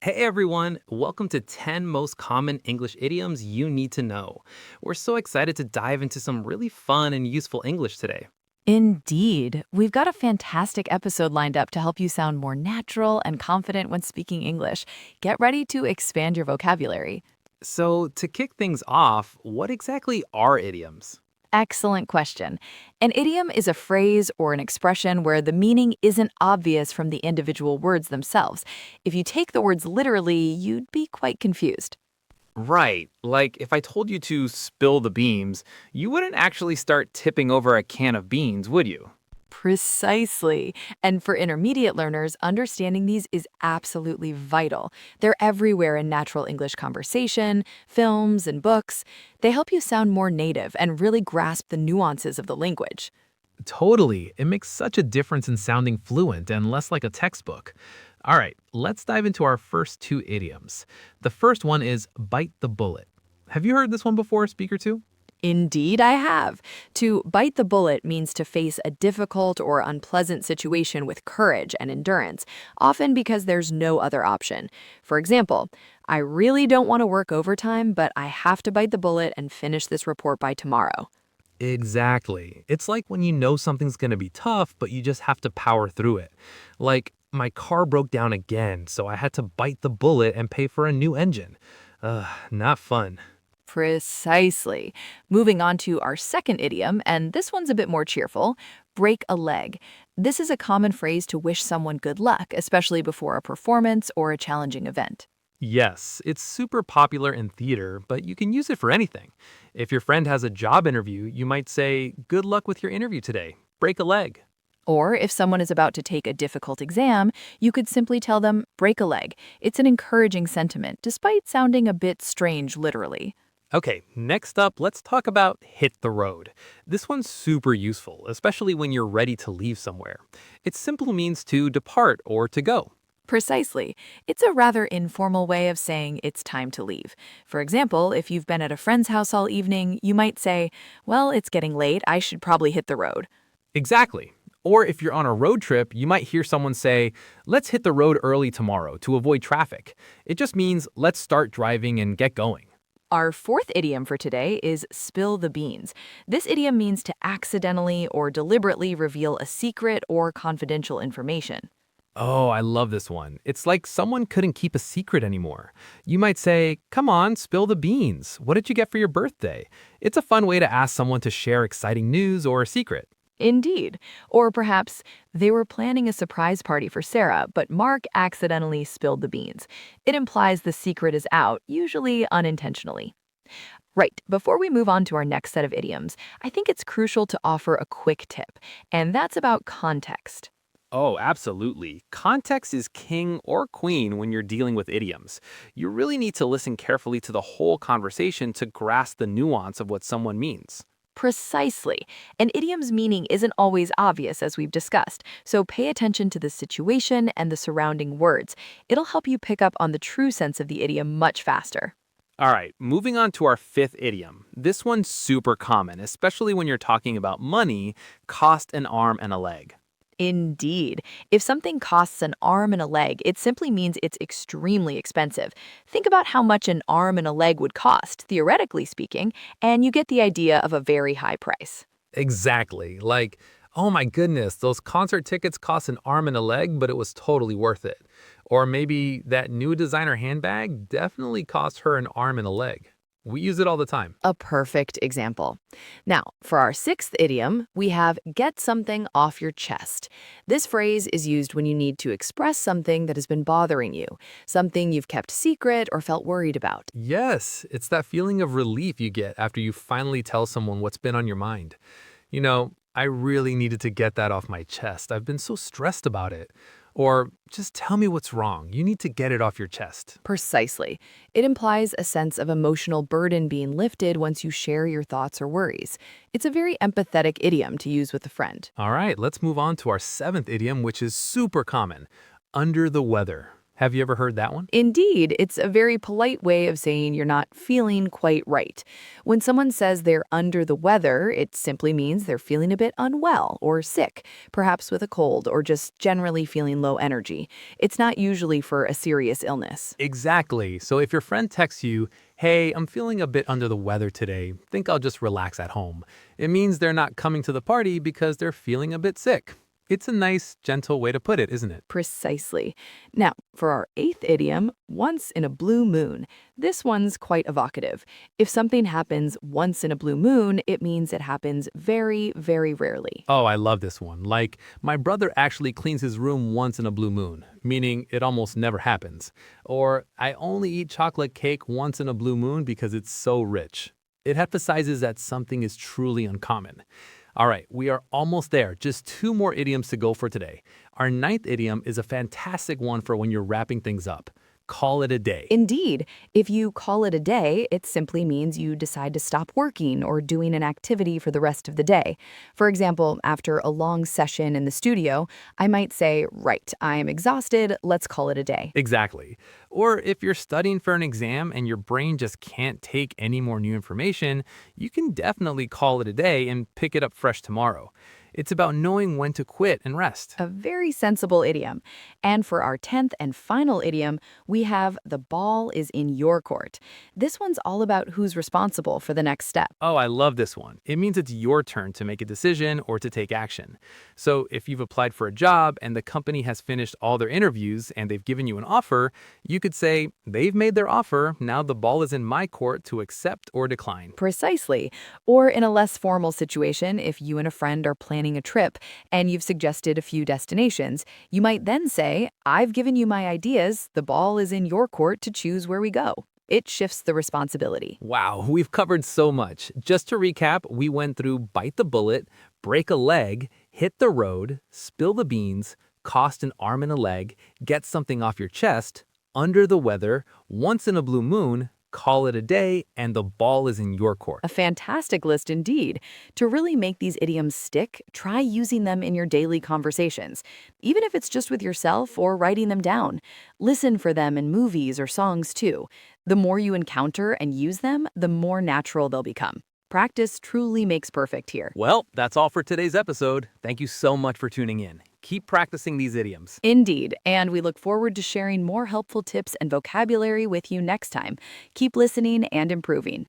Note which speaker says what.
Speaker 1: Hey everyone, welcome to 10 most common English idioms you need to know. We're so excited to dive into some really fun and useful English today.
Speaker 2: Indeed. We've got a fantastic episode lined up to help you sound more natural and confident when speaking English. Get ready to expand your vocabulary.
Speaker 1: So, to kick things off, what exactly are idioms?
Speaker 2: Excellent question. An idiom is a phrase or an expression where the meaning isn't obvious from the individual words themselves. If you take the words literally, you'd be quite confused.
Speaker 1: Right, like if I told you to spill the beans, you wouldn't actually start tipping over a can of beans, would you?
Speaker 2: Precisely. And for intermediate learners, understanding these is absolutely vital. They're everywhere in natural English conversation, films, and books. They help you sound more native and really grasp the nuances of the language.
Speaker 1: Totally. It makes such a difference in sounding fluent and less like a textbook. All right, let's dive into our first two idioms. The first one is bite the bullet. Have you heard this one before, speaker two?
Speaker 2: Indeed, I have. To bite the bullet means to face a difficult or unpleasant situation with courage and endurance, often because there's no other option. For example, I really don't want to work overtime, but I have to bite the bullet and finish this report by tomorrow.
Speaker 1: Exactly. It's like when you know something's going to be tough, but you just have to power through it. Like, my car broke down again, so I had to bite the bullet and pay for a new engine. Not fun.
Speaker 2: Precisely. Moving on to our second idiom, and this one's a bit more cheerful break a leg. This is a common phrase to wish someone good luck, especially before a performance or a challenging event.
Speaker 1: Yes, it's super popular in theater, but you can use it for anything. If your friend has a job interview, you might say, "Good luck with your interview today. Break a leg."
Speaker 2: Or if someone is about to take a difficult exam, you could simply tell them, break a leg. It's an encouraging sentiment, despite sounding a bit strange literally.
Speaker 1: Okay, next up, let's talk about hit the road. This one's super useful, especially when you're ready to leave somewhere. It simply means to depart or to go.
Speaker 2: Precisely. It's a rather informal way of saying it's time to leave. For example, if you've been at a friend's house all evening, you might say, well, it's getting late, I should probably hit the road.
Speaker 1: Exactly. Or if you're on a road trip, you might hear someone say, "Let's hit the road early tomorrow to avoid traffic." It just means let's start driving and get going.
Speaker 2: Our fourth idiom for today is spill the beans. This idiom means to accidentally or deliberately reveal a secret or confidential information.
Speaker 1: Oh, I love this one. It's like someone couldn't keep a secret anymore. You might say, "Come on, spill the beans. What did you get for your birthday?" It's a fun way to ask someone to share exciting news or a secret.
Speaker 2: Indeed. Or perhaps they were planning a surprise party for Sarah, but Mark accidentally spilled the beans. It implies the secret is out, usually unintentionally. Right, before we move on to our next set of idioms, I think it's crucial to offer a quick tip, and that's about context.
Speaker 1: Oh, absolutely. Context is king or queen when you're dealing with idioms. You really need to listen carefully to the whole conversation to grasp the nuance of what someone means.
Speaker 2: Precisely. An idiom's meaning isn't always obvious, as we've discussed, so pay attention to the situation and the surrounding words. It'll help you pick up on the true sense of the idiom much faster.
Speaker 1: All right, moving on to our fifth idiom. This one's super common, especially when you're talking about money, cost an arm and a leg.
Speaker 2: Indeed. If something costs an arm and a leg, it simply means it's extremely expensive. Think about how much an arm and a leg would cost, theoretically speaking, and you get the idea of a very high price.
Speaker 1: Exactly. Like, oh my goodness, those concert tickets cost an arm and a leg, but it was totally worth it. Or maybe that new designer handbag definitely cost her an arm and a leg. We use it all the time.
Speaker 2: A perfect example. Now, for our sixth idiom, we have get something off your chest. This phrase is used when you need to express something that has been bothering you, something you've kept secret or felt worried about.
Speaker 1: Yes, it's that feeling of relief you get after you finally tell someone what's been on your mind. You know, I really needed to get that off my chest. I've been so stressed about it. Or just tell me what's wrong. You need to get it off your chest.
Speaker 2: Precisely. It implies a sense of emotional burden being lifted once you share your thoughts or worries. It's a very empathetic idiom to use with a friend.
Speaker 1: All right, let's move on to our seventh idiom, which is super common under the weather. Have you ever heard that one?
Speaker 2: Indeed, it's a very polite way of saying you're not feeling quite right. When someone says they're under the weather, it simply means they're feeling a bit unwell or sick, perhaps with a cold or just generally feeling low energy. It's not usually for a serious illness.
Speaker 1: Exactly. So if your friend texts you, hey, I'm feeling a bit under the weather today, think I'll just relax at home. It means they're not coming to the party because they're feeling a bit sick. It's a nice, gentle way to put it, isn't it?
Speaker 2: Precisely. Now, for our eighth idiom, once in a blue moon. This one's quite evocative. If something happens once in a blue moon, it means it happens very, very rarely.
Speaker 1: Oh, I love this one. Like, my brother actually cleans his room once in a blue moon, meaning it almost never happens. Or, I only eat chocolate cake once in a blue moon because it's so rich. It emphasizes that something is truly uncommon. All right, we are almost there. Just two more idioms to go for today. Our ninth idiom is a fantastic one for when you're wrapping things up. Call it a day.
Speaker 2: Indeed, if you call it a day, it simply means you decide to stop working or doing an activity for the rest of the day. For example, after a long session in the studio, I might say, right, I am exhausted, let's call it a day.
Speaker 1: Exactly. Or if you're studying for an exam and your brain just can't take any more new information, you can definitely call it a day and pick it up fresh tomorrow. It's about knowing when to quit and rest.
Speaker 2: A very sensible idiom. And for our 10th and final idiom, we have the ball is in your court. This one's all about who's responsible for the next step.
Speaker 1: Oh, I love this one. It means it's your turn to make a decision or to take action. So if you've applied for a job and the company has finished all their interviews and they've given you an offer, you could say, they've made their offer, now the ball is in my court to accept or decline.
Speaker 2: Precisely. Or in a less formal situation, if you and a friend are planning a trip and you've suggested a few destinations, you might then say, I've given you my ideas, the ball is in your court to choose where we go. It shifts the responsibility.
Speaker 1: Wow, we've covered so much. Just to recap, we went through bite the bullet, break a leg, hit the road, spill the beans, cost an arm and a leg, get something off your chest, under the weather, once in a blue moon, call it a day, and the ball is in your court.
Speaker 2: A fantastic list indeed. To really make these idioms stick, try using them in your daily conversations, even if it's just with yourself or writing them down. Listen for them in movies or songs too. The more you encounter and use them, the more natural they'll become. Practice truly makes perfect here.
Speaker 1: Well, that's all for today's episode. Thank you so much for tuning in. Keep practicing these idioms.
Speaker 2: Indeed, and we look forward to sharing more helpful tips and vocabulary with you next time. Keep listening and improving.